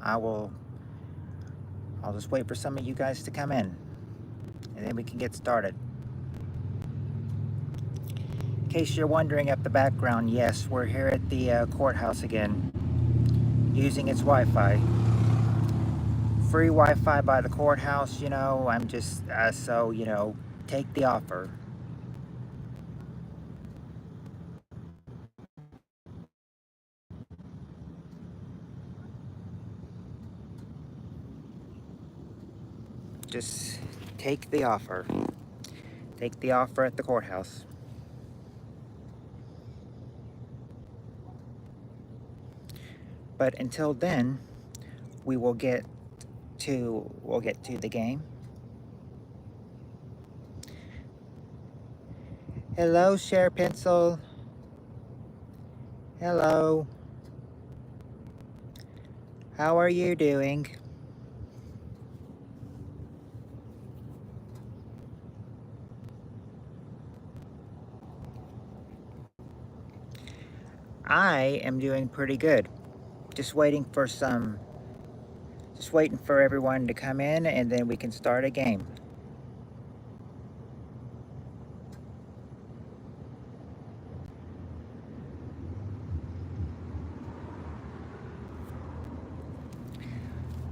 I'll just wait for some of you guys to come in, and then we can get started. In case you're wondering at the background, yes, we're here at the courthouse again, using its Wi-Fi. Free Wi-Fi by the courthouse, I'm just, so, take the offer. Just take the offer. Take the offer at the courthouse. But until then, we'll get to the game. Hello, Share Pencil. Hello. How are you doing? I am doing pretty good. Just waiting for everyone to come in, and then we can start a game.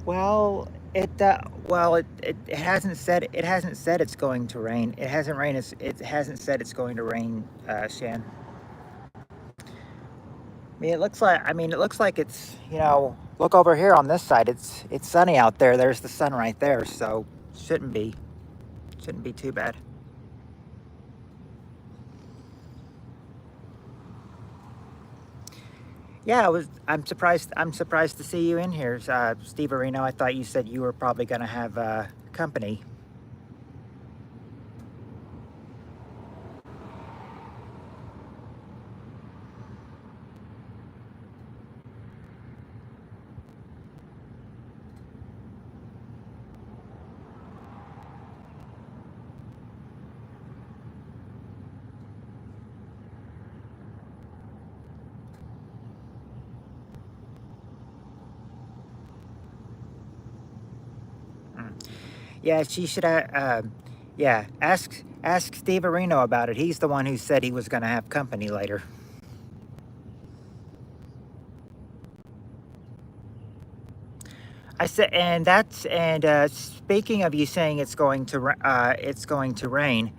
Well, it hasn't said it's going to rain. It hasn't rained. It hasn't said it's going to rain, Shan. It looks like it's, look over here on this side. It's sunny out there. There's the sun right there, so shouldn't be too bad. Yeah, I'm surprised to see you in here, Steve Areno. I thought you said you were probably going to have company. Yeah, she should. Yeah, ask Steve Areno about it. He's the one who said he was going to have company later. I said, speaking of you saying it's going to rain.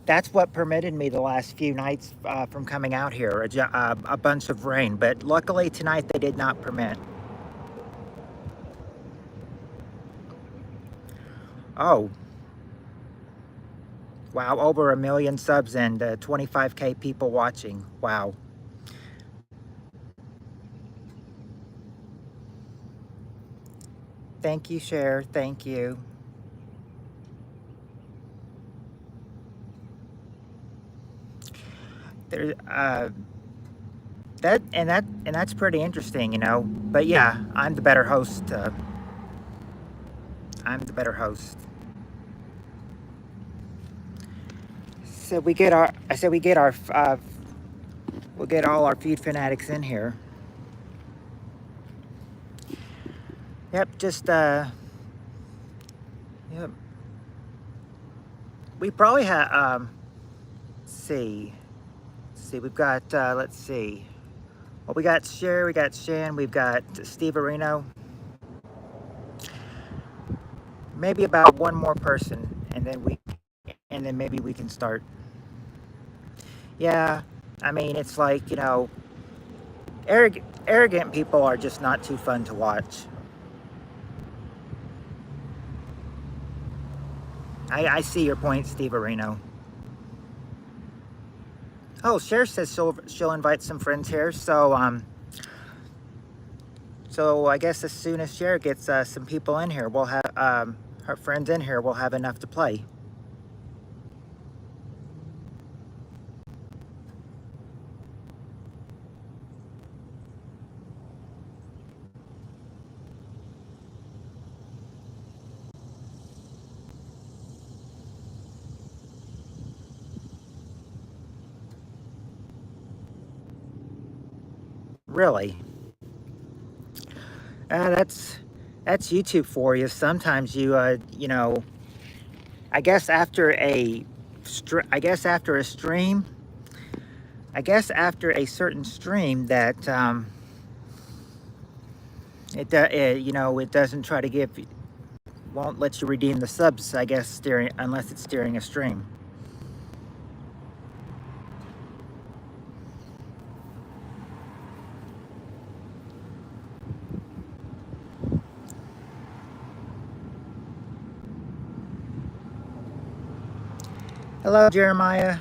That's what permitted me the last few nights from coming out here, a bunch of rain. But luckily tonight they did not permit. Oh, wow, over 1 million subs and 25K people watching. Wow. Thank you, Cher. Thank you. There, that's pretty interesting, But yeah, I'm the better host. I'm the better host. So we get our. I said we get our. We'll get all our feud fanatics in here. Yep. Just Yep. We probably have. Let's see. We've got. Let's see. Well, we got Sherry. We got Shan. We've got Steve Areno. Maybe about one more person, and then maybe we can start. Yeah, I mean, it's like, arrogant people are just not too fun to watch. I see your point, Steve Areno. Oh, Cher says she'll invite some friends here, so I guess as soon as Cher gets some people in here, we'll have her friends in here. We'll have enough to play. Really? That's That's YouTube for you. Sometimes you, you know, I guess after a, I guess after a stream, I guess after a certain stream that, you know, it doesn't try to give, won't let you redeem the subs, I guess, during, unless it's during a stream. Hello, Jeremiah.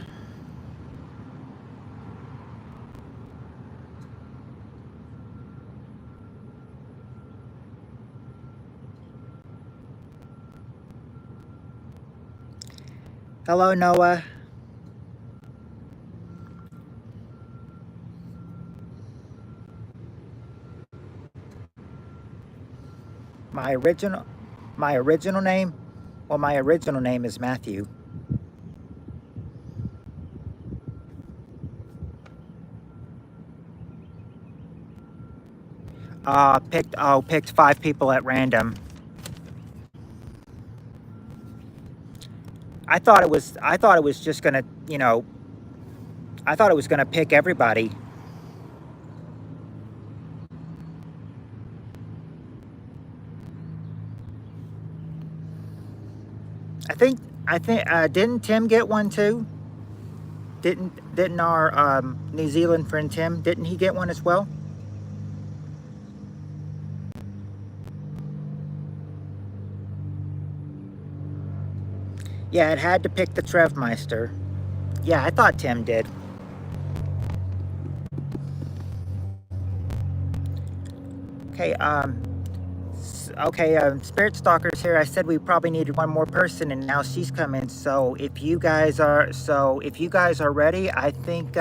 Hello, Noah. My original name, well, my original name is Matthew. Picked 5 people at random. I thought it was just gonna, you know, I thought it was gonna pick everybody. I think, didn't Tim get one too? Didn't our New Zealand friend Tim, didn't he get one as well? Yeah, it had to pick the Trevmeister. Yeah, I thought Tim did. Okay, Spirit Stalker's here. I said we probably needed one more person, and now she's coming. So if you guys are ready, I think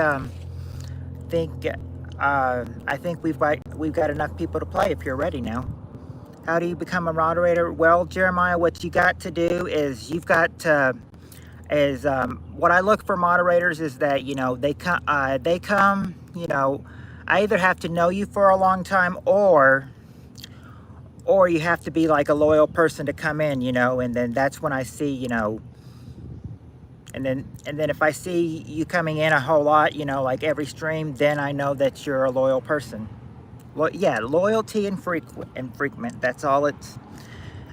we've got enough people to play. If you're ready now. How do you become a moderator? Well, Jeremiah, what you got to do is you've got to, what I look for moderators is that, you know, they come, you know, I either have to know you for a long time or you have to be like a loyal person to come in, you know, and then that's when I see, you know, and then if I see you coming in a whole lot, you know, like every stream, then I know that you're a loyal person. Well, yeah, loyalty and frequent. That's all it takes.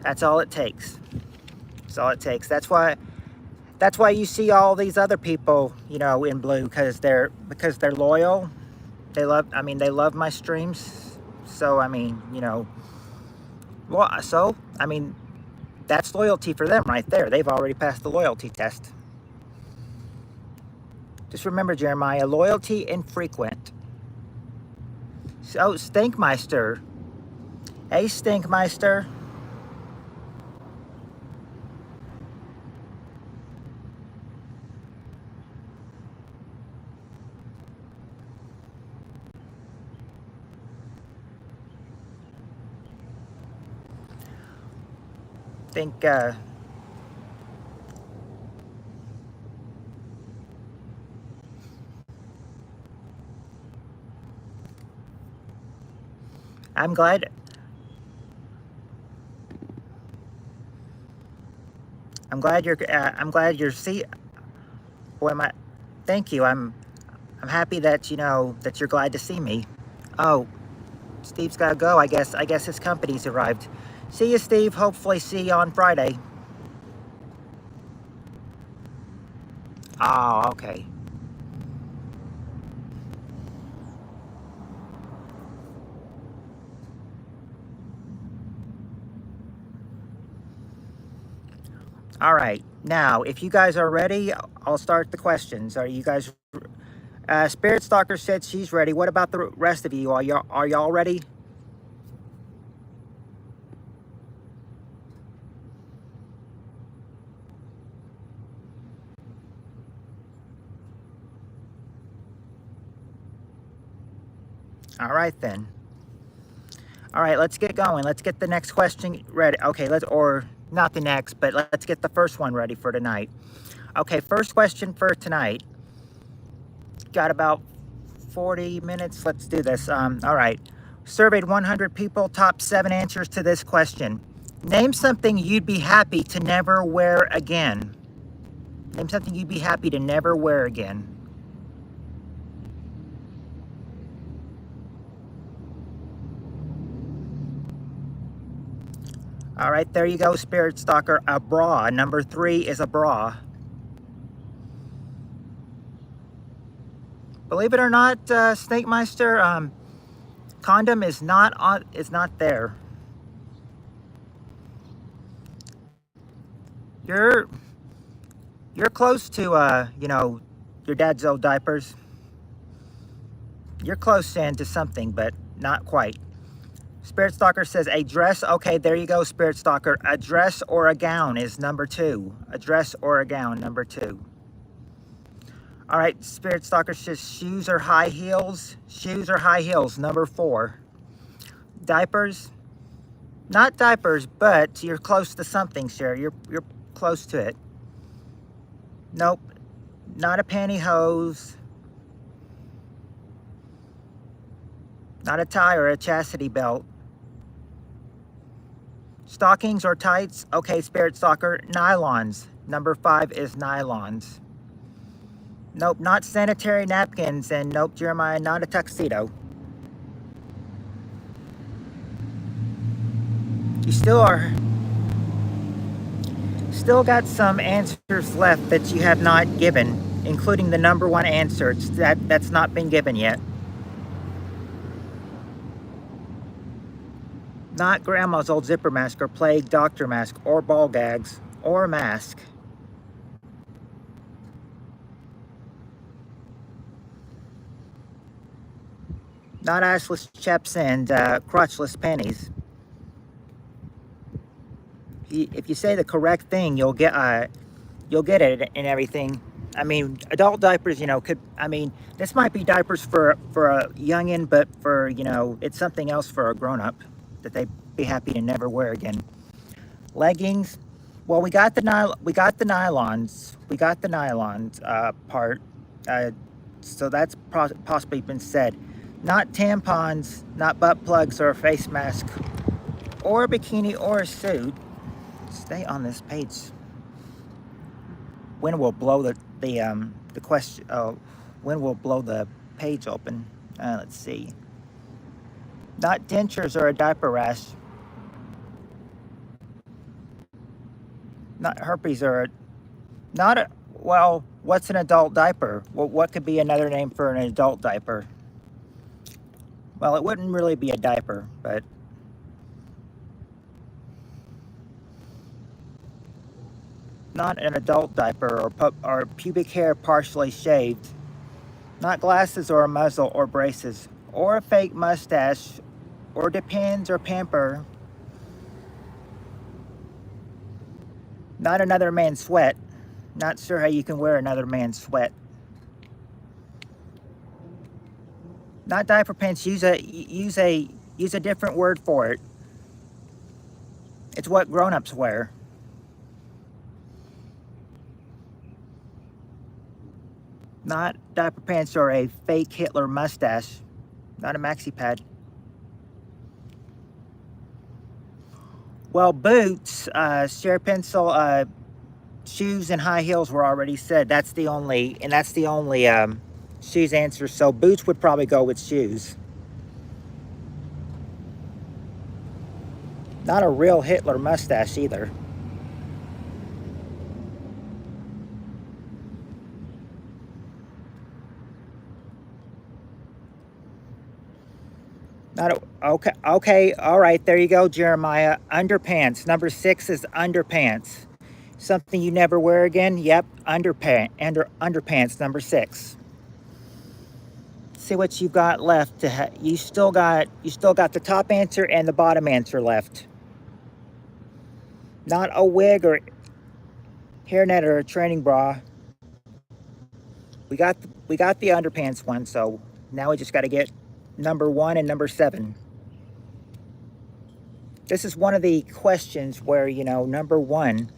That's all it takes. That's why you see all these other people, you know, in blue, because they're loyal. They love my streams. So I mean, you know, well, so I mean, that's loyalty for them right there. They've already passed the loyalty test. Just remember, Jeremiah, loyalty and frequent. So, Stinkmeister. Hey, Stinkmeister. Think, I'm glad you're boy, thank you. I'm happy that, you know, that you're glad to see me. Oh, Steve's got to go. I guess his company's arrived. See you, Steve. Hopefully see you on Friday. Oh, okay. All right. Now, if you guys are ready, I'll start the questions. Are you guys... Spirit Stalker said she's ready. What about the rest of you? Are y'all ready? All right, then. All right, let's get going. Let's get the next question ready. Okay, or not the next, but let's get the first one ready for tonight. Okay, first question for tonight. Got about 40 minutes. Let's do this. All right. Surveyed 100 people, top 7 answers to this question. Name something you'd be happy to never wear again. Name something you'd be happy to never wear again. All right, there you go, Spirit Stalker. A bra. Number 3 is a bra. Believe it or not, Snake Meister, condom is not there. You're close to you know, your dad's old diapers. You're close into something, but not quite. Spirit Stalker says a dress. Okay, there you go, Spirit Stalker. A dress or a gown is number 2. A dress or a gown, number 2. All right, Spirit Stalker says shoes or high heels. Shoes or high heels, number 4. Diapers. Not diapers, but you're close to something, Sherry. You're close to it. Nope. Not a pantyhose. Not a tie or a chastity belt. Stockings or tights. Okay, Spirit Stalker. Nylons. Number 5 is nylons. Nope, not sanitary napkins. And nope, Jeremiah, not a tuxedo. You still got some answers left that you have not given, including the number 1 answer. That's not been given yet. Not grandma's old zipper mask or plague doctor mask or ball gags or mask. Not assless chaps and crotchless panties. If you say the correct thing, you'll get it and everything. I mean, adult diapers, you know, this might be diapers for a youngin', but for, you know, it's something else for a grown-up that they'd be happy to never wear again. Leggings. Well, we got the nylons. We got the nylons part. So that's possibly been said. Not tampons, not butt plugs or a face mask, or a bikini or a suit. Stay on this page. When will blow the question? Oh, when will blow the page open? Let's see. Not dentures or a diaper rash. Not herpes or well, what's an adult diaper? Well, what could be another name for an adult diaper? Well, it wouldn't really be a diaper, but not an adult diaper or pubic hair partially shaved. Not glasses or a muzzle or braces or a fake mustache or depends or pamper. Not another man's sweat. Not sure how you can wear another man's sweat. Not diaper pants. Use a different word for it. It's what grown-ups wear. Not diaper pants or a fake Hitler mustache. Not a maxi pad. Well, boots, share pencil, shoes and high heels were already said. That's the only shoes answer. So boots would probably go with shoes. Not a real Hitler mustache either. Okay, all right, there you go, Jeremiah. Underpants, number 6 is underpants. Something you never wear again? Yep, underpants, number 6. See what you've got left. You still got the top answer and the bottom answer left. Not a wig or hairnet or a training bra. We got the underpants one, so now we just got to get number 1 and number 7. This is one of the questions where, you know, number 1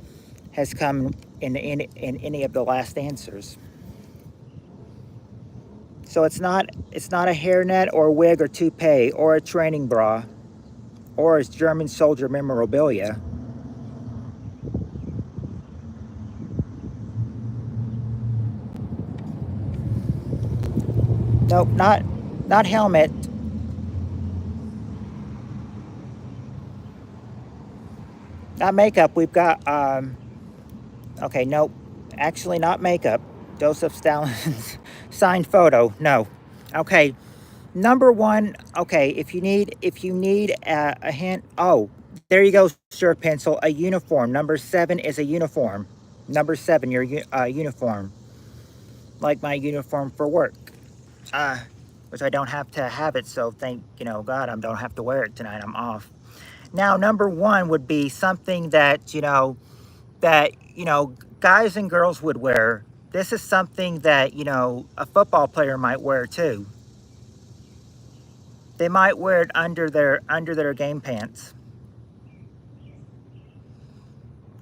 has come in any of the last answers. So it's not a hairnet or wig or toupee or a training bra or as German soldier memorabilia. Nope, not helmet. Not makeup. We've got okay, nope. Actually not makeup. Joseph Stalin's signed photo. No. Okay. Number one, okay, if you need a hint, oh, there you go, sir pencil, a uniform. Number 7 is a uniform. Number 7, your uniform. Like my uniform for work. Uh which I don't have to have it, so thank God I don't have to wear it tonight. I'm off. Now, number 1 would be something that guys and girls would wear. This is something that a football player might wear too. They might wear it under their game pants.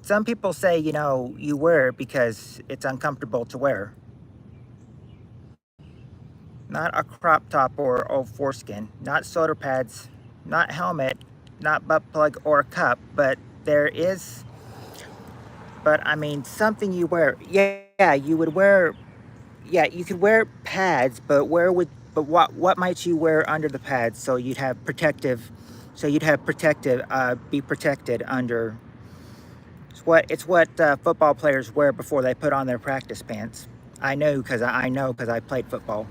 Some people say you wear it because it's uncomfortable to wear. Not a crop top or old foreskin, not shoulder pads, not helmet, not butt plug or cup, but there is. But I mean, something you wear. Yeah, you would wear. Yeah, you could wear pads, but where would? But what might you wear under the pads so you'd have protective? So you'd have protective. Be protected under. It's what football players wear before they put on their practice pants. I know because I played football.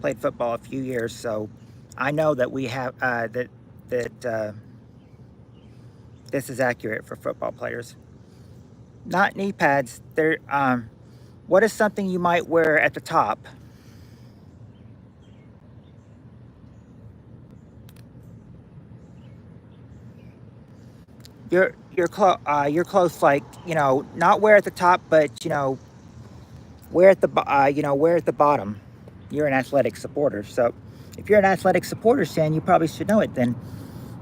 Played football a few years, so I know that we have that this is accurate for football players. Not knee pads. What is something you might wear at the top? Your clothes, like not wear at the top, but wear at the bottom. You're an athletic supporter, so if you're an athletic supporter, Stan, you probably should know it then.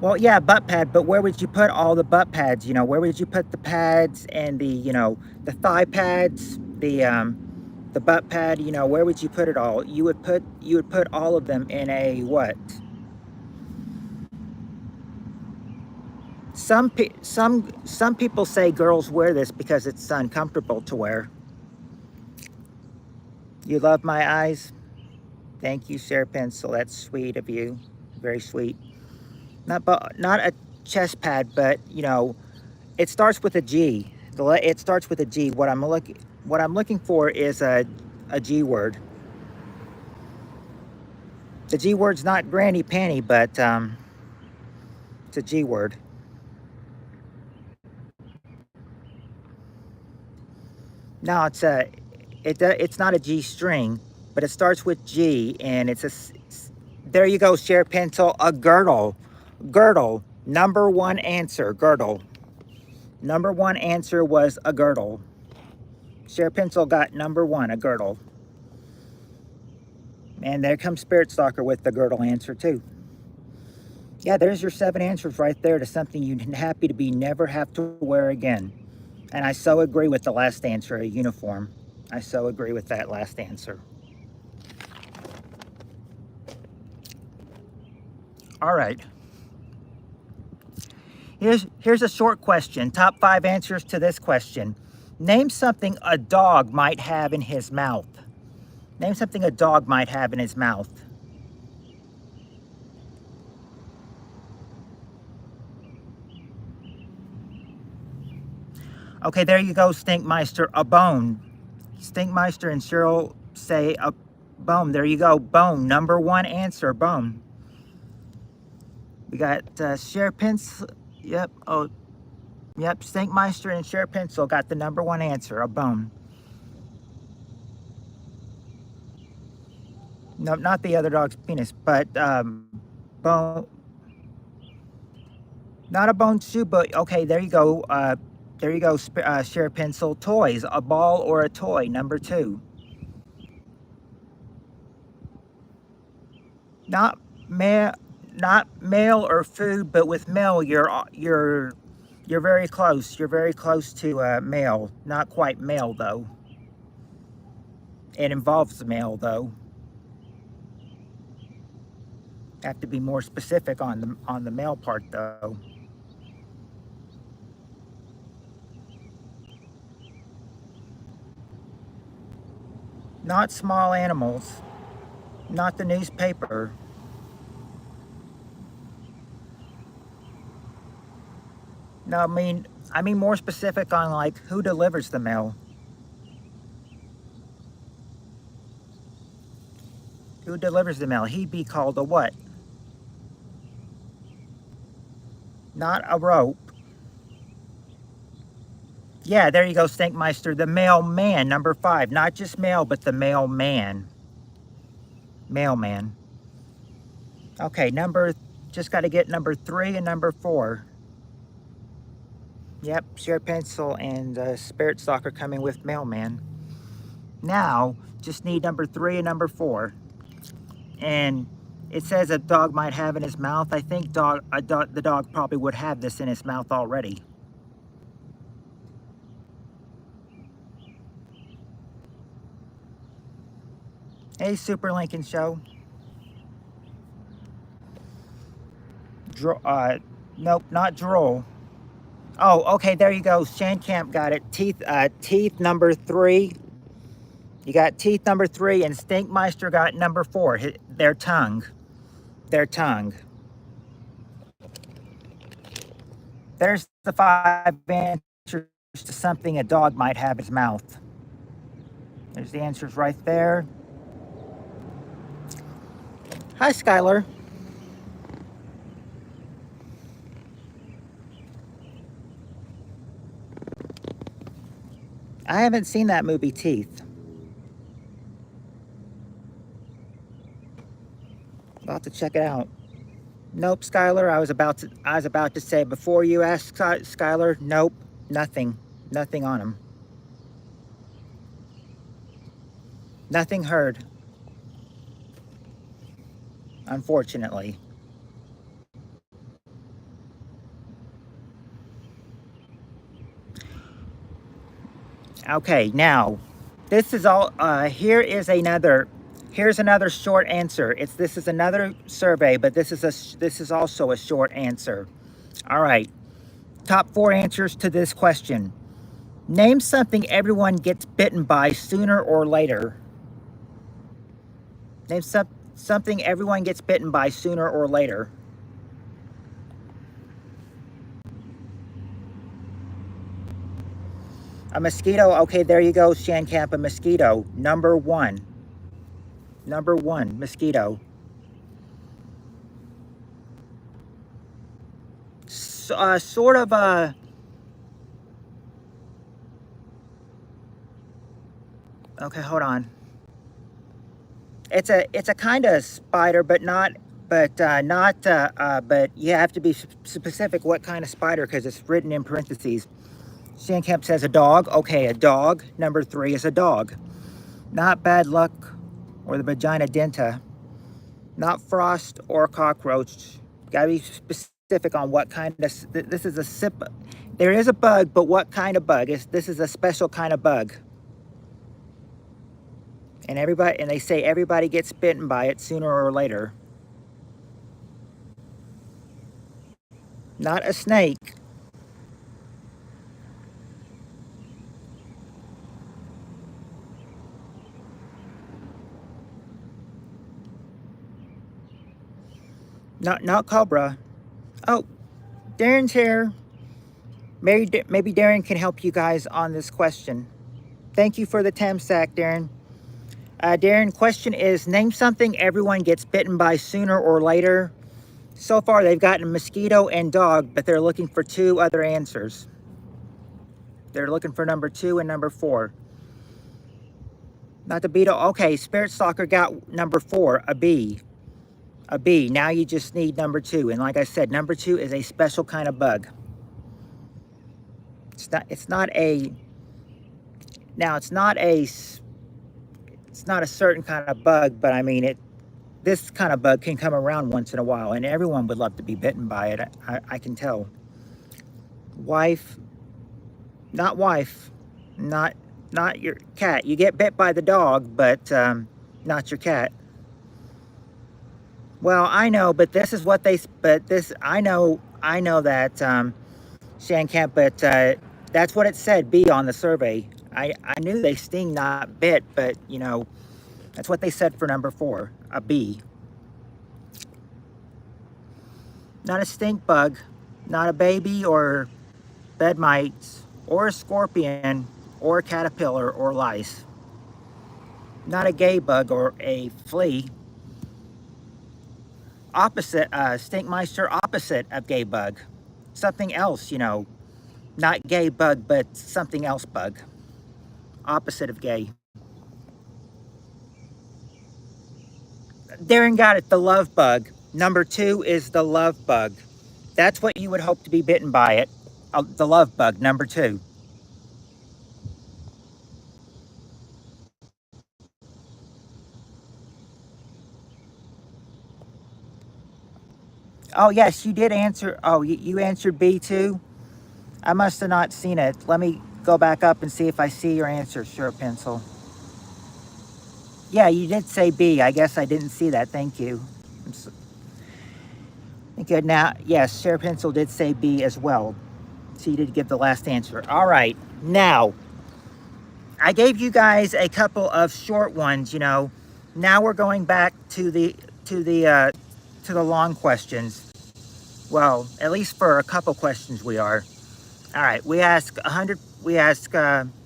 Well, yeah, butt pad, but where would you put all the butt pads? Where would you put the pads and the thigh pads, the butt pad? Where would you put it all? You would put all of them in a what? Some people say girls wear this because it's uncomfortable to wear. You love my eyes? Thank you, Sarah Pencil. That's sweet of you. Very sweet. Not a chest pad, but it starts with a G. It starts with a G. What I'm looking for is a G word. The G word's not granny panty, but it's a G word. No, it's not a G string, but it starts with G, and there you go, share pencil, a girdle. Girdle. Number 1 answer, girdle. Number 1 answer was a girdle. Share pencil got number 1, a girdle. And there comes Spirit Stalker with the girdle answer too. Yeah, there's your 7 answers right there to something you'd happy to be never have to wear again. And I so agree with the last answer, a uniform. I so agree with that last answer. All right. Here's a short question. Top 5 answers to this question. Name something a dog might have in his mouth. Name something a dog might have in his mouth. Okay, there you go, Stinkmeister, a bone. Stinkmeister and Cheryl say a bone. There you go, bone. Number 1 answer, bone. We got Share Pencil. Yep. Oh, yep. Stinkmeister and Share Pencil got the number 1 answer, a bone. No, not the other dog's penis, but bone. Not a bone shoe, but okay, there you go. There you go, Share Pencil. Toys, a ball or a toy, number 2. Not male, not male or food, but with male, you're very close. You're very close to male. Not quite male though. It involves the male, though. Have to be more specific on the male part, though. Not small animals. Not the newspaper. No, I mean more specific on like who delivers the mail. Who delivers the mail? He'd be called a what? Not a rope. Yeah, there you go, Stinkmeister. The mailman, number 5. Not just mail, but the mailman. Mailman. Okay, just got to get number 3 and number 4. Yep, Share Pencil and Spirit Stalker coming with mailman. Now, just need number 3 and number 4. And it says a dog might have in his mouth. I think the dog probably would have this in his mouth already. Hey, Super Lincoln Show. Nope, not drool. Oh, okay, there you go. Shandcamp got it. Teeth number 3. You got teeth number 3, and Stinkmeister got number 4. Their tongue. Their tongue. There's the 5 answers to something a dog might have in his mouth. There's the answers right there. Hi, Skylar. I haven't seen that movie, Teeth. I'll have to check it out. Nope, Skylar. I was about to say before you asked, Skylar. Nope, nothing on him. Nothing heard. Unfortunately. Okay, now this is all. Here's another short answer. This is another survey, but this is also a short answer. All right, top 4 answers to this question. Name something everyone gets bitten by sooner or later. Name something everyone gets bitten by sooner or later. A mosquito. Okay, there you go, Shandcamp. A mosquito. Number 1. Number 1, mosquito. Sort of a... Okay, hold on. It's a kind of spider, but you have to be specific what kind of spider, because it's written in parentheses. Shandcamp says a dog. Okay, a dog. Number 3 is a dog. Not bad luck or the vagina denta. Not frost or cockroach. Gotta be specific on what kind of... This is a sip. There is a bug, but what kind of bug? This is a special kind of bug. And they say everybody gets bitten by it sooner or later. Not a snake. Not cobra. Oh, Darren's here. Maybe Darren can help you guys on this question. Thank you for the Tamsack, Darren. Darren, question is, name something everyone gets bitten by sooner or later. So far, they've gotten mosquito and dog, but they're looking for 2 other answers. They're looking for number 2 and number 4. Not the beetle. Okay, Spirit Stalker got number 4, a bee. A bee. Now you just need number 2. And like I said, number 2 is a special kind of bug. It's not a certain kind of bug, but I mean, this kind of bug can come around once in a while, and everyone would love to be bitten by it. I can tell. Wife, not Not your cat. You get bit by the dog, but not your cat. Well, I know, but this is what they. But this, I know that Shan can't. But that's what it said. B on the survey. I knew they sting, not bit, but you know, that's what they said for number 4. A bee. Not a stink bug. Not a baby or bed mites or a scorpion or a caterpillar or lice. Not a gay bug or a flea. Opposite, stinkmeister, opposite of gay bug. Something else, you know, not gay bug, but something else bug. Opposite of gay. Darren got it, the love bug. Number 2 is the love bug. That's what you would hope to be bitten by it. The love bug, number 2. Oh, yes, you did answer. Oh, you answered B too? I must have not seen it. Let me go back up and see if I see your answer, Sure Pencil. Yeah, you did say B. I guess I didn't see that. Thank you. Good. Now, yes, Sure Pencil did say B as well. So you did give the last answer. All right. Now, I gave you guys a couple of short ones, you know. Now we're going back to the long questions. Well, at least for a couple questions we are. All right, we ask 100,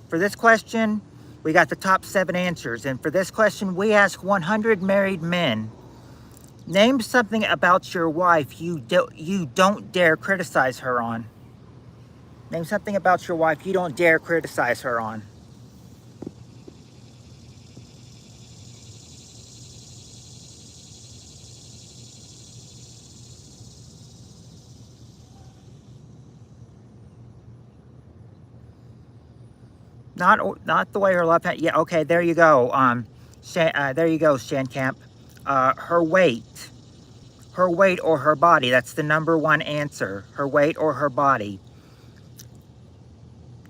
for this question, we got the top 7 answers. And for this question, we ask 100 married men. Name something about your wife you don't dare criticize her on. Name something about your wife you don't dare criticize her on. Not the way her left hand. Yeah, okay, there you go. There you go, Shankamp. Her weight or her body. That's the number 1 answer. Her weight or her body.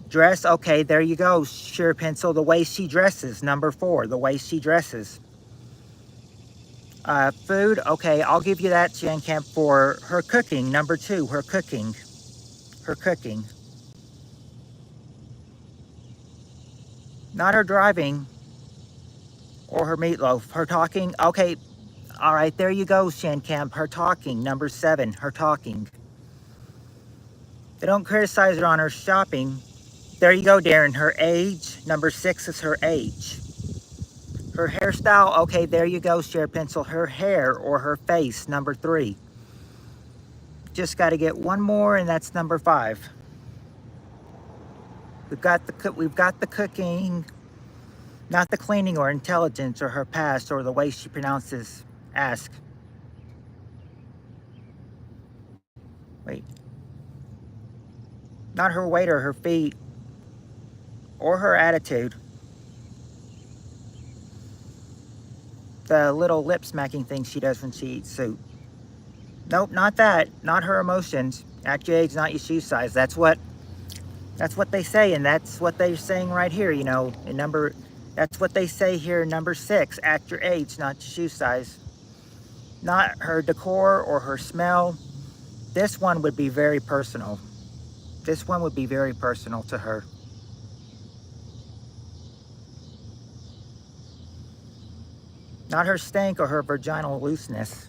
Dress. Okay, there you go, Sure Pencil. The way she dresses. Number 4. The way she dresses. Food. Okay, I'll give you that, Shankamp, for her cooking. Number 2. Her cooking. Her cooking. Not her driving or her meatloaf. Her talking. Okay, all right, there you go, Shankamp. Her talking. Number 7. Her talking. They don't criticize her on her shopping. There you go, Darren. Her age. Number 6 is her age. Her hairstyle. Okay, there you go, Sure Pencil. Her hair or her face. Number 3. Just got to get one more, and that's number 5. We've got the cooking, not the cleaning or intelligence or her past or the way she pronounces ask. Wait. Not her weight or her feet or her attitude. The little lip smacking thing she does when she eats soup. Nope, not that. Not her emotions. Act your age, not your shoe size. That's what they say, and that's what they're saying right here, you know, that's what they say here, number 6, act your age, not your shoe size. Not her decor or her smell. This one would be very personal. This one would be very personal to her. Not her stank or her vaginal looseness.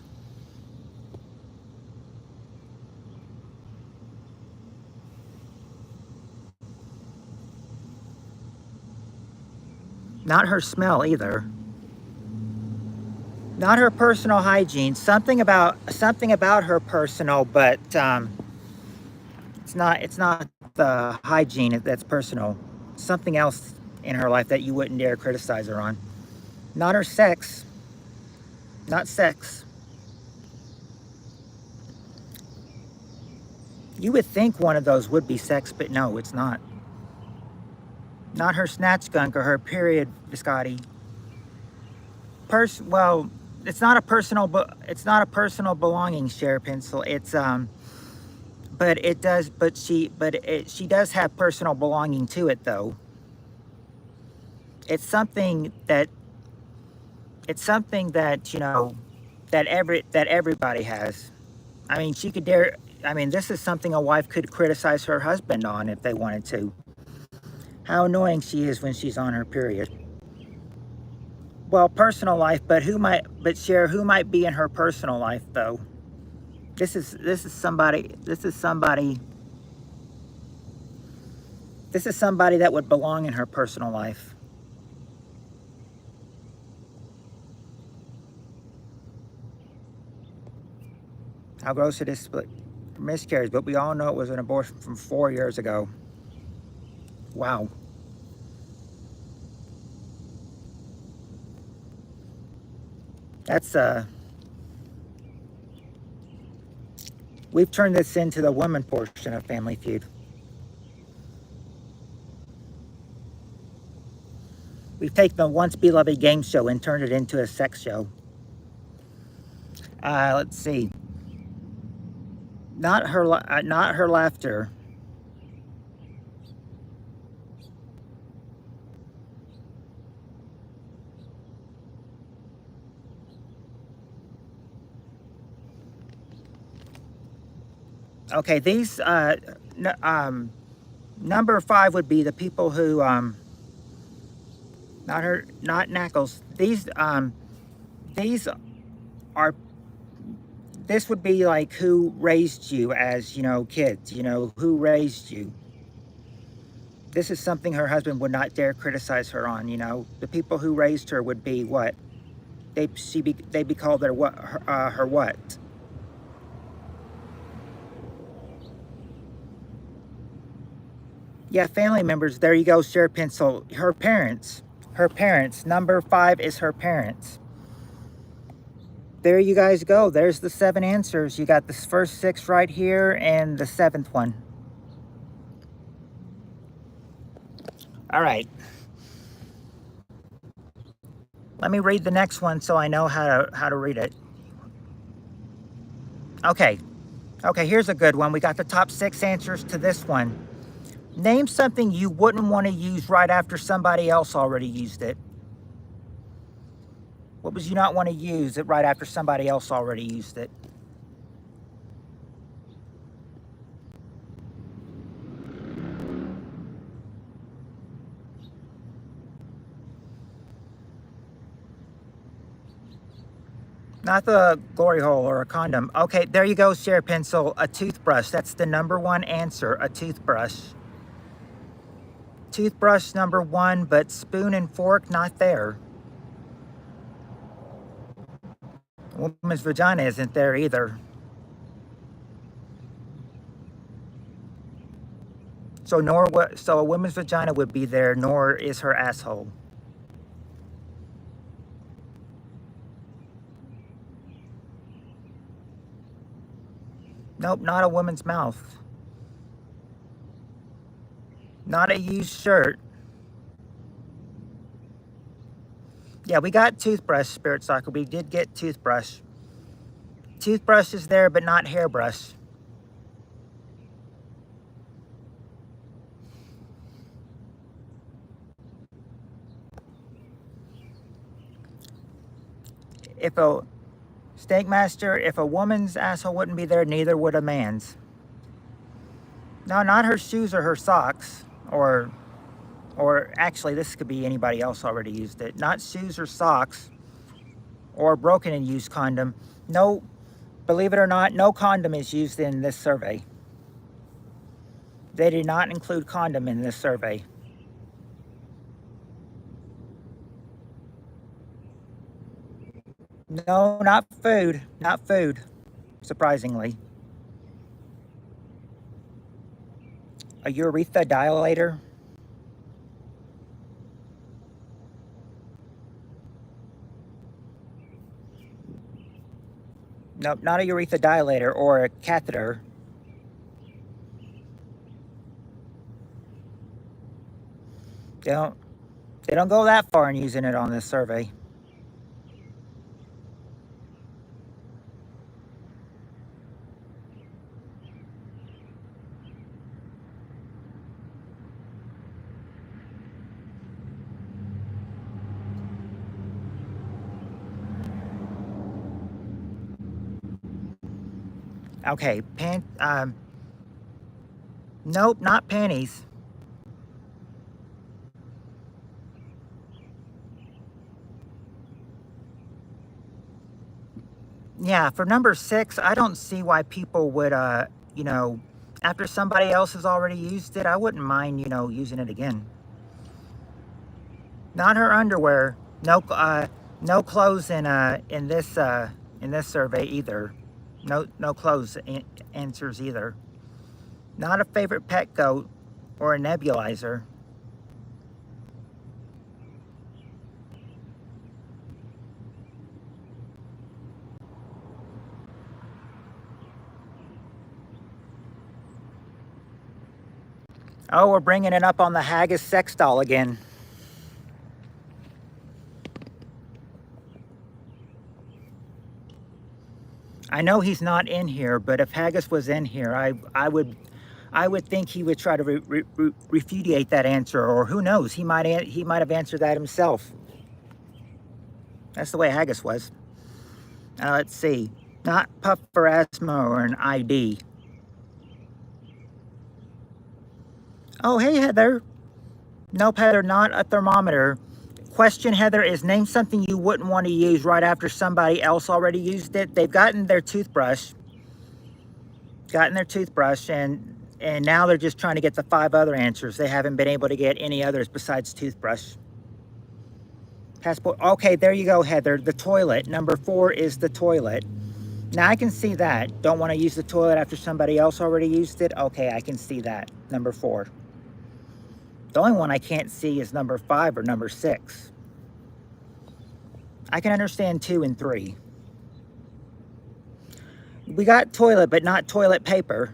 Not her smell either. Not her personal hygiene. Something about her personal, but it's not the hygiene that's personal. Something else in her life that you wouldn't dare criticize her on. Not her sex. Not sex. You would think one of those would be sex, but no, it's not. Not her snatch gunk or her period, Viscotti. Well, it's not a personal belonging, Share Pencil. It's she does have personal belonging to it though. It's something that you know that everybody has. I mean, she could dare. I mean, this is something a wife could criticize her husband on if they wanted to. How annoying she is when she's on her period. Well, personal life, but share who might be in her personal life though. This is somebody that would belong in her personal life. How gross it is to split miscarriage, but we all know it was an abortion from 4 years ago. Wow. That's we've turned this into the women portion of Family Feud. We've taken the once beloved game show and turned it into a sex show. Let's see. Not her laughter. Okay, these number 5 would be the people who not Knuckles. These are this would be like who raised you as, kids, who raised you. This is something her husband would not dare criticize her on, The people who raised her would be what? They'd be called their what? Her what? Yeah, family members. There you go, share pencil. Her parents. Her parents. Number 5 is her parents. There you guys go. There's the 7 answers. You got the first 6 right here and the 7th one. All right. Let me read the next one so I know how to read it. Okay. Okay, here's a good one. We got the top 6 answers to this one. Name something you wouldn't want to use right after somebody else already used it. What would you not want to use it right after somebody else already used it? Not the glory hole or a condom. Okay, there you go, share pencil. A toothbrush. That's the number 1 answer, a toothbrush. Toothbrush number 1, but spoon and fork not there. A woman's vagina isn't there either. So a woman's vagina would be there, nor is her asshole. Nope, not a woman's mouth. Not a used shirt. Yeah, we got toothbrush, Spirit Soccer. We did get toothbrush. Toothbrush is there, but not hairbrush. If a Steak Master, if a woman's asshole wouldn't be there, neither would a man's. No, not her shoes or her socks, or actually, this could be anybody else already used it. Not shoes or socks, or broken and used condom. No, believe it or not, no condom is used in this survey. They did not include condom in this survey. No, not food. Not food, surprisingly. A urethra dilator. Nope, not a urethra dilator or a catheter. They don't go that far in using it on this survey. Okay, nope, not pennies. Yeah, for number 6, I don't see why people would, you know, after somebody else has already used it, I wouldn't mind, using it again. Not her underwear. No, no clothes in this survey either. No clothes answers either. Not a favorite pet goat or a nebulizer. Oh, we're bringing it up on the Haggis sex doll again. I know he's not in here, but if Haggis was in here, I would think he would try to refutate that answer, or who knows, he might have answered that himself. That's the way Haggis was. Let's see, not puff for asthma or an ID. Oh, hey Heather. Nope, Heather, not a thermometer. Question, Heather, is name something you wouldn't want to use right after somebody else already used it. They've gotten their toothbrush, and now they're just trying to get the 5 other answers. They haven't been able to get any others besides toothbrush. Passport. Okay, there you go, Heather. The toilet. Number 4 is the toilet. Now I can see that. Don't want to use the toilet after somebody else already used it. Okay, I can see that. Number 4. The only one I can't see is number 5 or number 6. I can understand 2 and 3. We got toilet, but not toilet paper.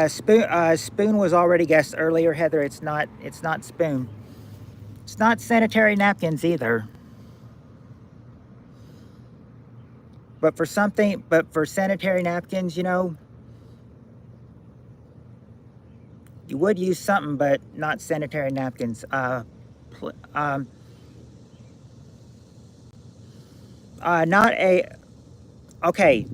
Spoon was already guessed earlier, Heather. It's not spoon. It's not sanitary napkins either. But for sanitary napkins, you would use something, but not sanitary napkins. Not a, okay,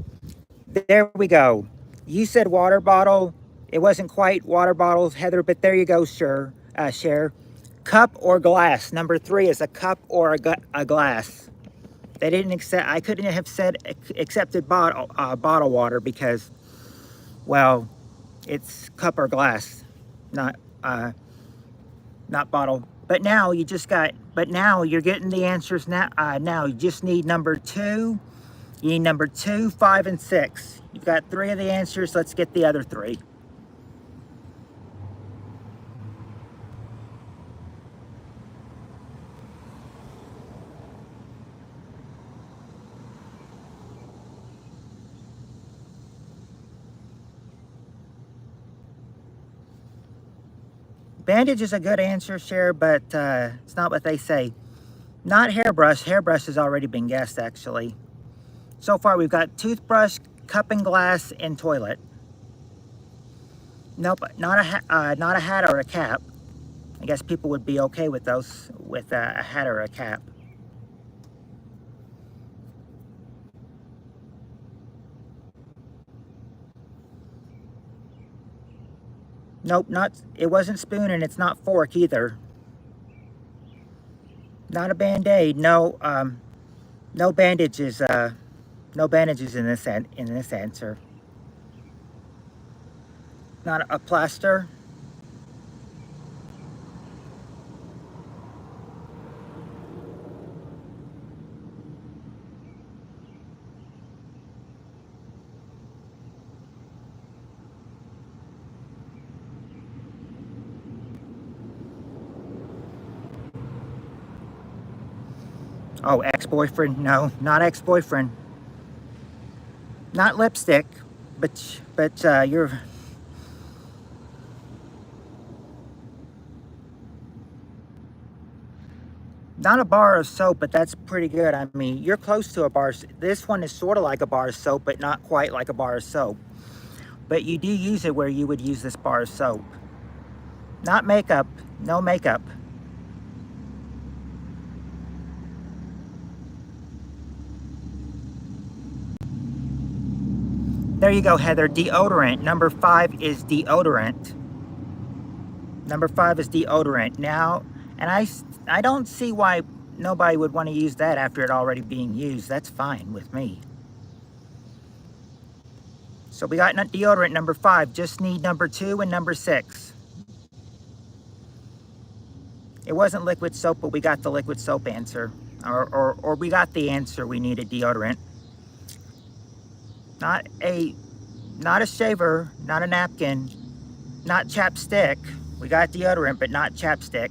there we go. You said water bottle. It wasn't quite water bottles, Heather, but there you go, sure, Cher. Cup or glass. Number 3 is a cup or a glass. They didn't accept, I couldn't have said accepted bottle water because, well, it's cup or glass, not bottle. But now you're getting the answers now. Now you just need number 2. You need number 2, 5, and 6. You've got 3 of the answers. Let's get the other 3. Bandage is a good answer, Cher, but it's not what they say. Not hairbrush. Hairbrush has already been guessed, actually. So far, we've got toothbrush, cup and glass, and toilet. Nope, not a hat or a cap. I guess people would be okay with those, with a hat or a cap. Nope, it wasn't spoon, and it's not fork either. Not a Band-Aid. No, no bandages. No bandages in this answer. Not a plaster. Oh, ex-boyfriend. No, not ex-boyfriend. Not lipstick, but you're. Not a bar of soap, but that's pretty good. I mean, you're close to a bar. This one is sort of like a bar of soap, but not quite like a bar of soap. But you do use it where you would use this bar of soap. Not makeup, no makeup. There you go, Heather. Deodorant. Number 5 is deodorant. Number 5 is deodorant. Now, and I don't see why nobody would want to use that after it already being used. That's fine with me. So we got deodorant number 5. Just need number 2 and number 6. It wasn't liquid soap, but we got the liquid soap answer. Or we got the answer. We needed deodorant. Not a shaver, not a napkin, not chapstick. We got deodorant, but not chapstick.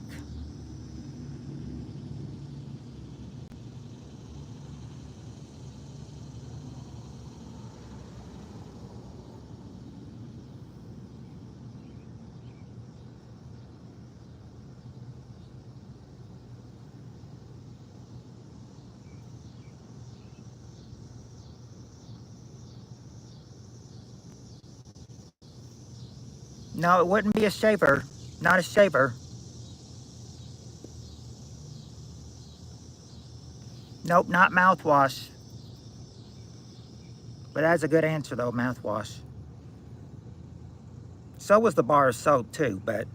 No, it wouldn't be a shaver. Not a shaver. Nope, not mouthwash. But that's a good answer, though, mouthwash. So was the bar of soap, too, but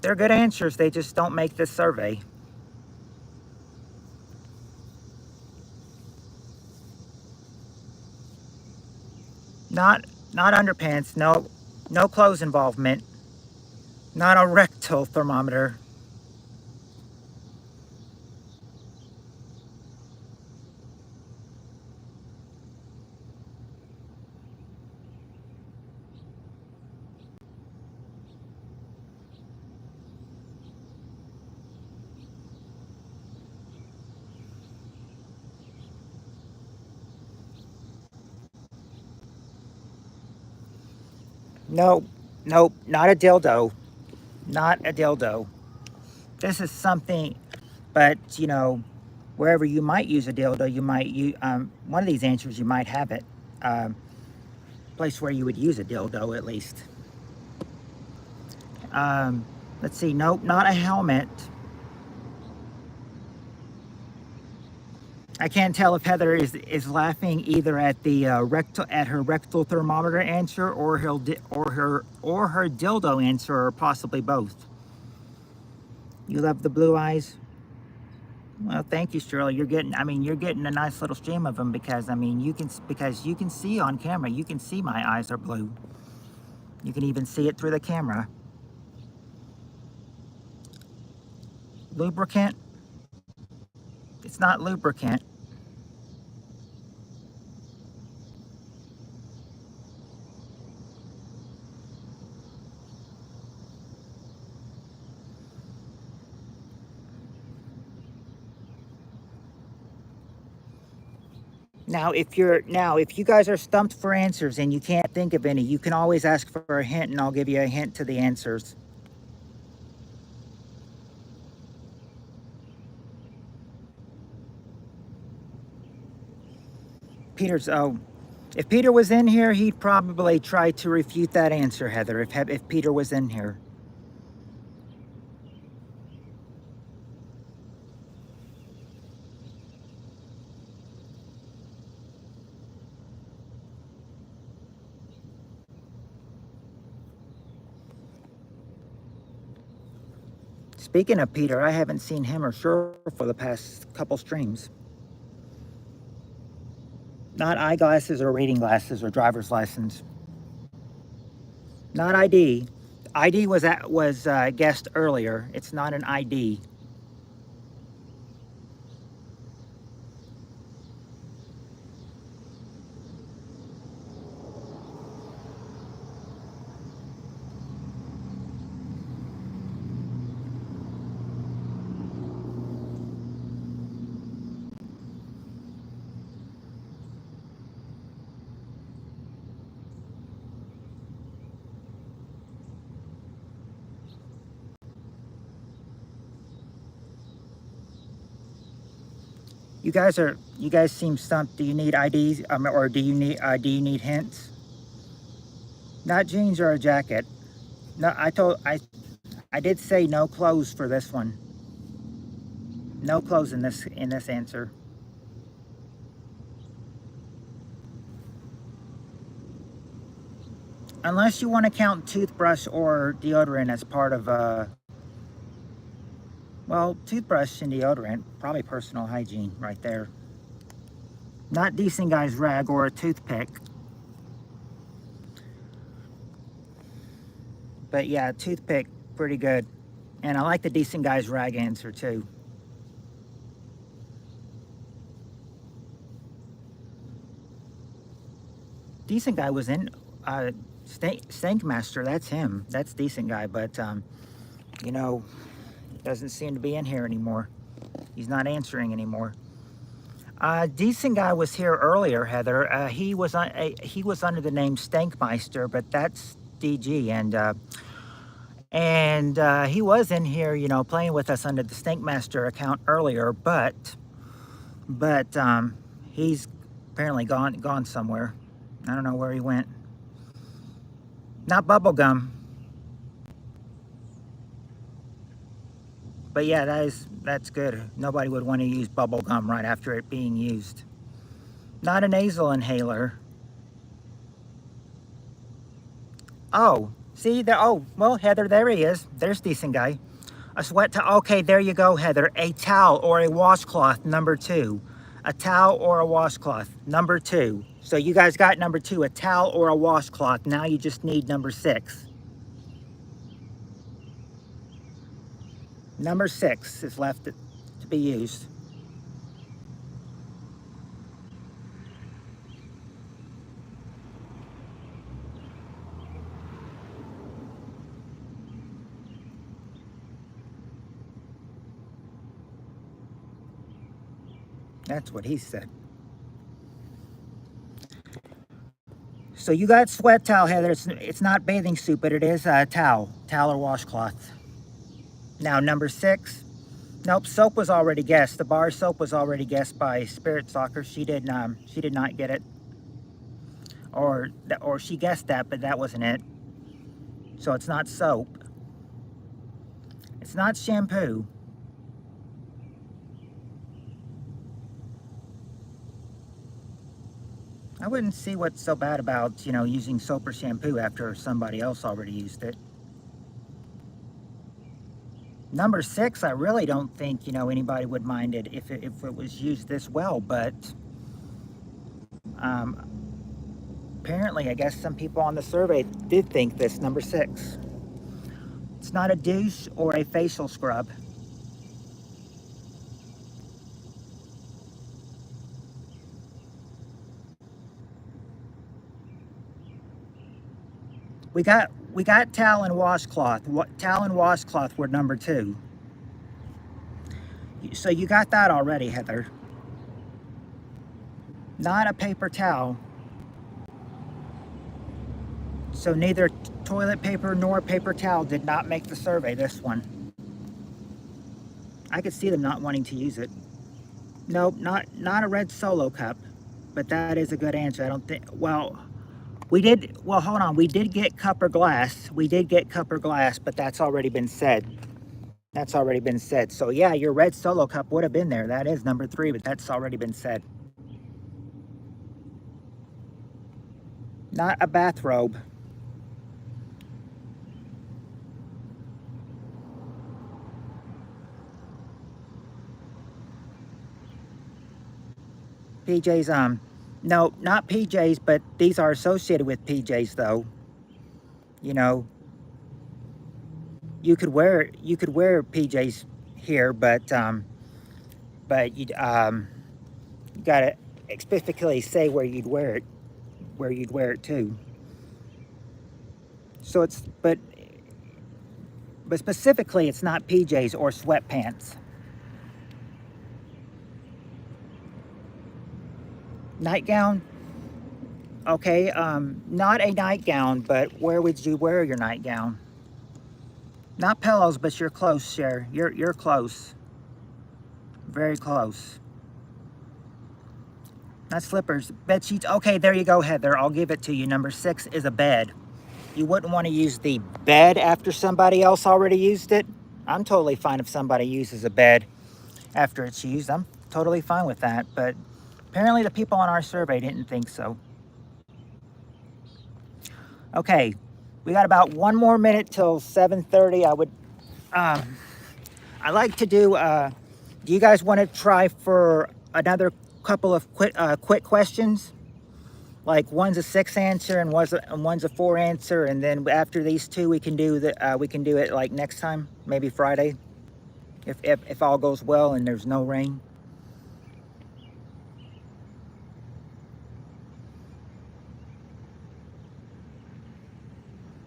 they're good answers. They just don't make this survey. Not underpants. No clothes involvement. Not a rectal thermometer. Nope, not a dildo. Not a dildo. This is something, but you know, wherever you might use a dildo, you might use one of these answers. You might have it. Place where you would use a dildo, at least. Let's see. Nope, not a helmet. I can't tell if Heather is laughing either at the her rectal thermometer answer or her dildo answer, or possibly both. You love the blue eyes. Well, thank you, Shirley. You're getting a nice little stream of them because you can see on camera. You can see my eyes are blue. You can even see it through the camera. Lubricant? It's not lubricant. Now, if you guys are stumped for answers and you can't think of any, you can always ask for a hint, and I'll give you a hint to the answers. If Peter was in here, he'd probably try to refute that answer, Heather. If Peter was in here. Speaking of Peter, I haven't seen him or Cheryl for the past couple streams. Not eyeglasses or reading glasses or driver's license. Not ID. ID was guessed earlier. It's not an ID. You guys seem stumped. Do you need IDs, or do you need hints? Not jeans or a jacket. No, I did say no clothes for this one. No clothes in this answer. Unless you want to count toothbrush or deodorant as part of well, toothbrush and deodorant, probably personal hygiene right there. Not decent guy's rag or a toothpick. But yeah, toothpick, pretty good. And I like the decent guy's rag answer too. Decent guy was in Stank Master, that's him. That's decent guy, but you know, doesn't seem to be in here anymore. He's not answering anymore. Decent guy was here earlier, Heather. He was under the name Stankmeister, but that's DG, and he was in here, you know, playing with us under the Stankmaster account earlier, but he's apparently gone somewhere. I don't know where he went. Not bubblegum. But yeah, that's good. Nobody would want to use bubble gum right after it being used. Not a nasal inhaler. Oh, see there. Oh, well, Heather, there he is. There's decent guy. A sweat towel. Okay, there you go, Heather. A towel or a washcloth, number 2. A towel or a washcloth, number 2. So you guys got number 2, a towel or a washcloth. Now you just need number 6. Number 6 is left to be used. That's what he said. So you got sweat towel, Heather. It's not bathing suit, but it is a towel or washcloth. Now number 6. Nope, soap was already guessed. The bar soap was already guessed by Spirit Soccer. She did not get it, or she guessed that, but that wasn't it. So it's not soap. It's not shampoo. I wouldn't see what's so bad about, you know, using soap or shampoo after somebody else already used it. Number 6, I really don't think, you know, anybody would mind it if it was used this well, but apparently, I guess some people on the survey did think this, number 6. It's not a douche or a facial scrub. We got towel and washcloth. Towel and washcloth were number 2. So you got that already, Heather. Not a paper towel. So neither toilet paper nor paper towel did not make the survey, this one. I could see them not wanting to use it. Nope, not a red Solo cup, but that is a good answer. I don't think, well, hold on. We did get cup or glass. We did get cup or glass, but that's already been said. That's already been said. So yeah, your red Solo cup would have been there. That is number 3, but that's already been said. Not a bathrobe. PJs, no, not PJs, but these are associated with PJs though. You know, you could wear PJs here, but you gotta specifically say where you'd wear it to. So it's, but specifically, it's not PJs or sweatpants. Nightgown. Okay, not a nightgown, but where would you wear your nightgown? Not pillows, but you're close, Cher. You're close. Very close. Not slippers, bed sheets. Okay, there you go, Heather. I'll give it to you. Number 6 is a bed. You wouldn't want to use the bed after somebody else already used it. I'm totally fine if somebody uses a bed after it's used. I'm totally fine with that. But apparently the people on our survey didn't think so. Okay, we got about 1 more minute till 7:30. I like to do you guys want to try for another couple of quick questions? Like one's a 6 answer and one's a 4 answer, and then after these two we can do it like next time, maybe Friday, if all goes well and there's no rain.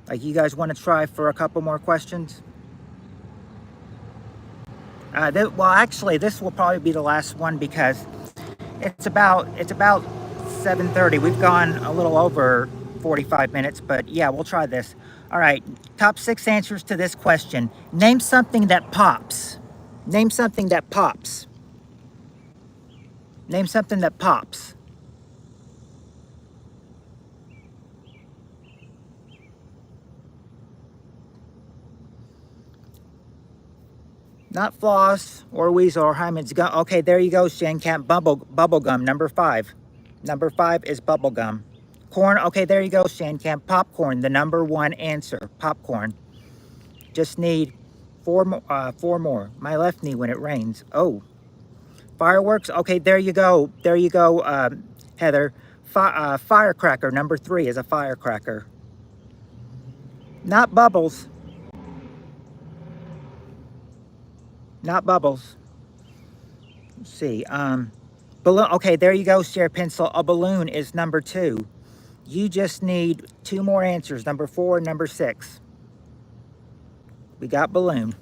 Like, you guys want to try for a couple more questions? Well, actually, this will probably be the last one because it's about 7:30. We've gone a little over 45 minutes, but yeah, we'll try this. All right, top 6 answers to this question. Name something that pops. Name something that pops. Name something that pops. Not floss or weasel or Hyman's gum. Okay, there you go, Shankamp. Bubble gum, number 5. Number 5 is bubble gum. Corn, okay, there you go, Shankamp. Popcorn, the number 1 answer. Popcorn. Just need 4 more. My left knee when it rains. Oh. Fireworks, okay, there you go. There you go, Heather. Firecracker, number 3 is a firecracker. Not bubbles. Not bubbles. Let's see. Balloon. Okay, there you go, Share Pencil. A balloon is number 2. You just need 2 more answers, number 4 and number 6. We got balloon.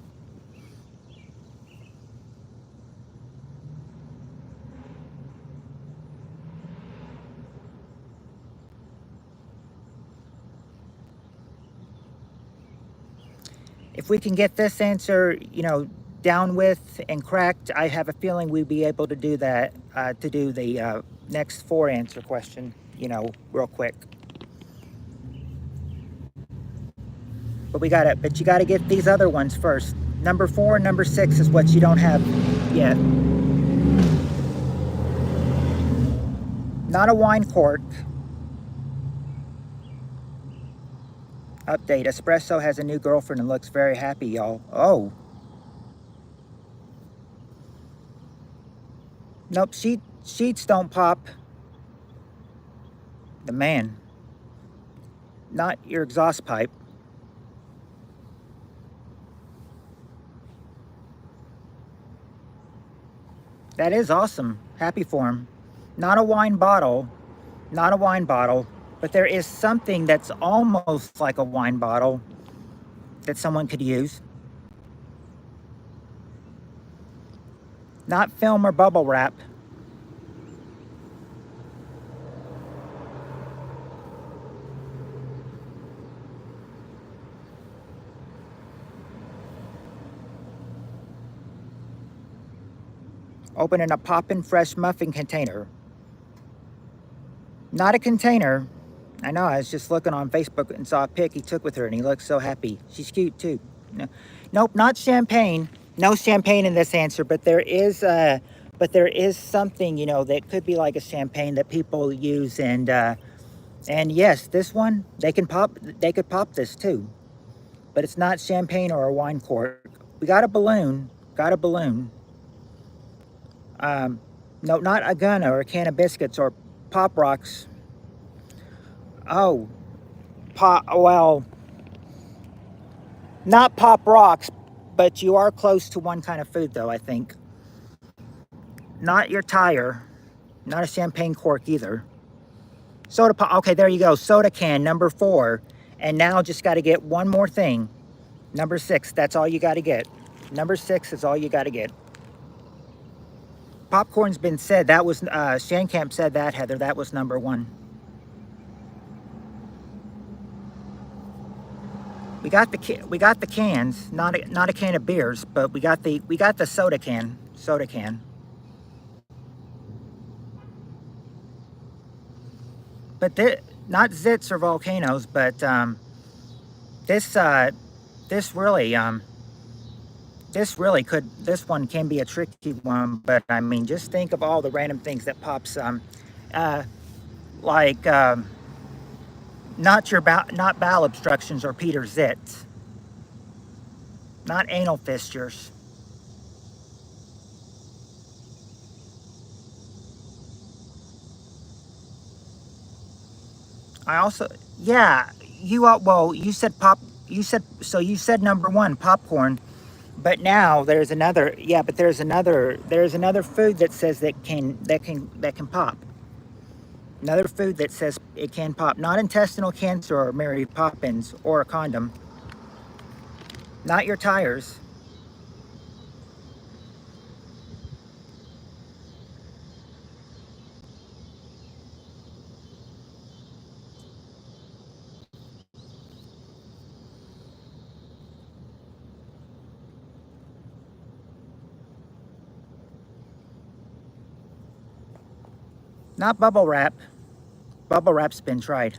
If we can get this answer, down with and cracked, I have a feeling we'd be able to do that, to do the next 4 answer question, real quick. But you gotta get these other ones first. Number 4 and number 6 is what you don't have yet. Not a wine cork. Update, Espresso has a new girlfriend and looks very happy, y'all. Oh. Nope, sheets don't pop. The man. Not your exhaust pipe. That is awesome. Happy for him. Not a wine bottle. Not a wine bottle. But there is something that's almost like a wine bottle that someone could use. Not film or bubble wrap. Open in a poppin' fresh muffin container. Not a container. I know, I was just looking on Facebook and saw a pic he took with her and he looks so happy. She's cute too. No. Nope, not champagne. No champagne in this answer, but there is something, that could be like a champagne that people use, and yes, this one, they could pop this too. But it's not champagne or a wine cork. We got a balloon. No, not a gun or a can of biscuits or Pop Rocks. Oh, well, not Pop Rocks, but you are close to one kind of food, though, I think. Not your tire. Not a champagne cork either. Soda pop. Okay, there you go. Soda can, number 4. And now just got to get one more thing. Number 6. That's all you got to get. Number 6 is all you got to get. Popcorn's been said. That was, Shankamp said that, Heather. That was number 1. We got the cans, not a can of beers, but we got the soda can. but not zits or volcanoes, but this this really this one can be a tricky one. But I mean, just think of all the random things that pops uh, like not bowel obstructions or Peter zits, not anal fissures. I also, yeah, well, you said you said number one, popcorn, but now there's another, yeah, but there's another food that says that can pop. Another food that says it can pop, not intestinal cancer or Mary Poppins or a condom, not your tires, not bubble wrap. Bubble wrap's been tried.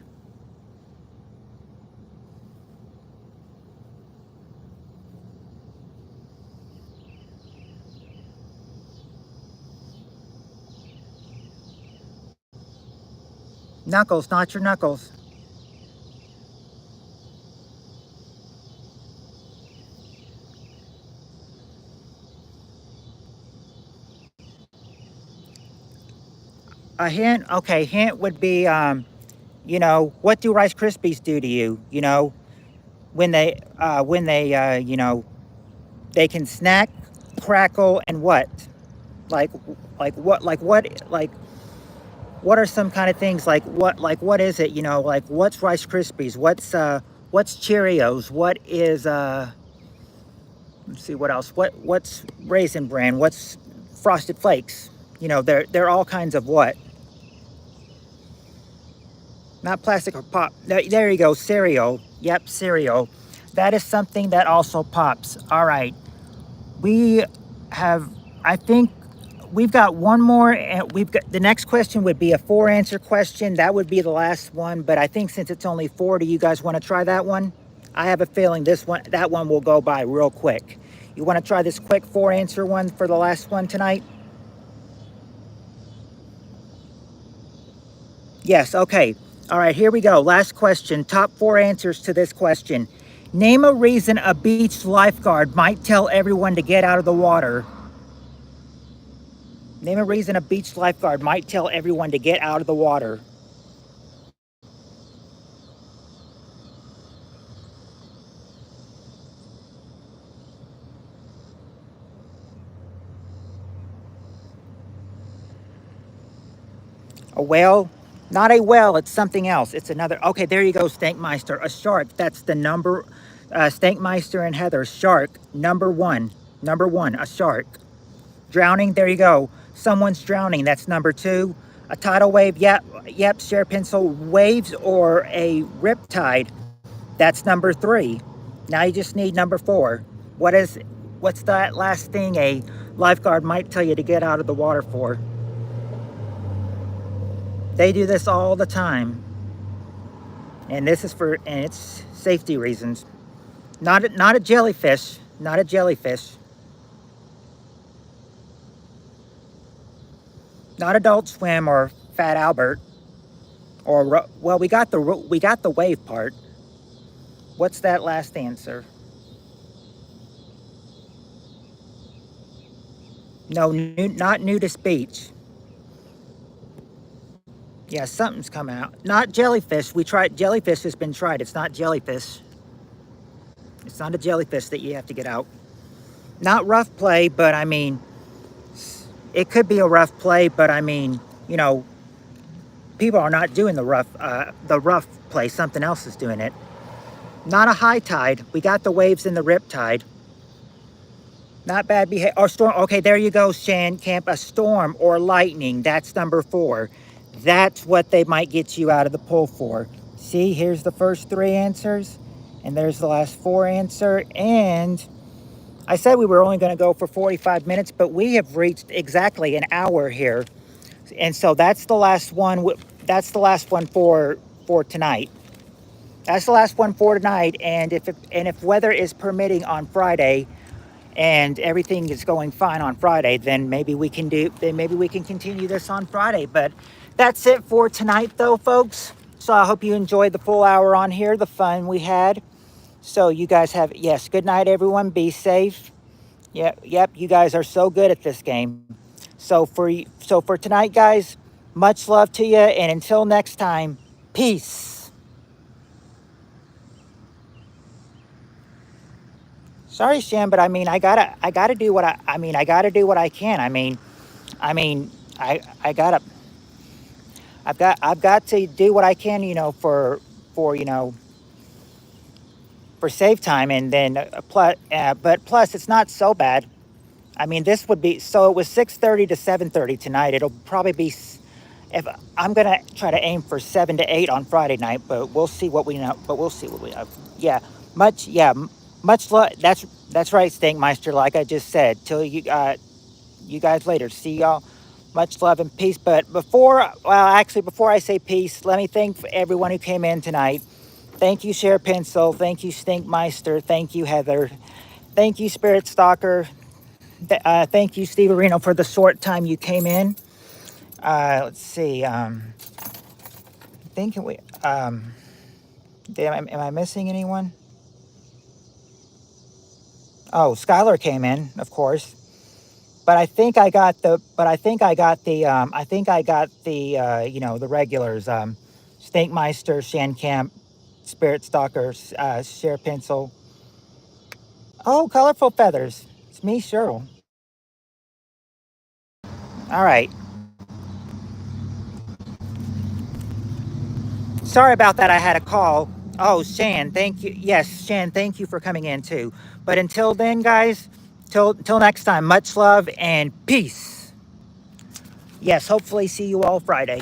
Knuckles, not your knuckles. A hint, okay, hint would be, you know, what do Rice Krispies do to you? You know, when they, you know, they can snack, crackle, and what? Like, what are some kind of things what is it? You know, like what's Rice Krispies? What's Cheerios? What is let's see what else. What's Raisin Bran? What's Frosted Flakes? You know, they're all kinds of what? Not plastic or pop. There you go, cereal. Yep, cereal. That is something that also pops. All right. We have, I think we've got one more, and we've got the next question would be a 4-answer question. That would be the last one, but I think since it's only 4, do you guys want to try that one? I have a feeling that one will go by real quick. You want to try this quick 4-answer one for the last one tonight? Yes, okay. All right, here we go. Last question. Top 4 answers to this question. Name a reason a beach lifeguard might tell everyone to get out of the water. Name a reason a beach lifeguard might tell everyone to get out of the water. A whale? Not a whale, it's something else. It's another. Okay, there you go, Stankmeister. A shark. That's the number. Stankmeister and Heather. Shark. Number one. Number one, a shark. Drowning. There you go. Someone's drowning. That's number 2. A tidal wave. Yep. Share pencil. Waves or a riptide. That's number 3. Now you just need number 4. What's that last thing a lifeguard might tell you to get out of the water for? They do this all the time. And it's safety reasons. Not a jellyfish. Not a jellyfish. Not Adult Swim or Fat Albert. Or well, we got the wave part. What's that last answer? No, not Nudist Beach. Yeah, something's coming out. Not jellyfish. We tried jellyfish has been tried. It's not jellyfish. It's not a jellyfish that you have to get out. Not rough play, but I mean, it could be a rough play, but I mean, you know, people are not doing the rough play. Something else is doing it. Not a high tide. We got the waves in the rip tide. Not bad behavior. Or storm. Okay, there you go, Shan Camp. A storm or lightning. That's number 4. That's what they might get you out of the pool for. See, here's the first 3 answers. And there's the last 4 answer. And I said we were only going to go for 45 minutes, but we have reached exactly an hour here. And so that's the last one. that's the last one for tonight. That's the last one for tonight. And if weather is permitting on Friday, and everything is going fine on Friday, then maybe we can continue this on Friday. But that's it for tonight, though, folks. So I hope you enjoyed the full hour on here, the fun we had. So you guys have, yes, good night, everyone. Be safe. Yep, you guys are so good at this game. So for tonight, guys, much love to you, and until next time, peace. Sorry, Shan, but I mean, I gotta do what I gotta do what I can. I mean, I gotta, I've got to do what I can, for for save time, and then but plus, it's not so bad. I mean, this would be, so it was 6:30 to 7:30 tonight. It'll probably be, if I'm gonna try to aim for 7 to 8 on Friday night, but we'll see what we know. But we'll see what we know. Much love. That's right, Stinkmeister. Like I just said, till you guys later. See y'all. Much love and peace. But before I say peace, let me thank everyone who came in tonight. Thank you, Share Pencil. Thank you, Stinkmeister. Thank you, Heather. Thank you, Spirit Stalker. Thank you, Steve Areno, for the short time you came in. Let's see. Think we. Am I missing anyone? Oh, Skylar came in, of course. But I think I got the. I think I got the. The regulars. Stinkmeister, Shancamp, Spirit Stalker, Share Pencil. Oh, Colorful Feathers. It's me, Cheryl. All right. Sorry about that. I had a call. Oh, Shan, thank you. Yes, Shan, thank you for coming in too. But until then, guys, till next time, much love and peace. Yes, hopefully see you all Friday.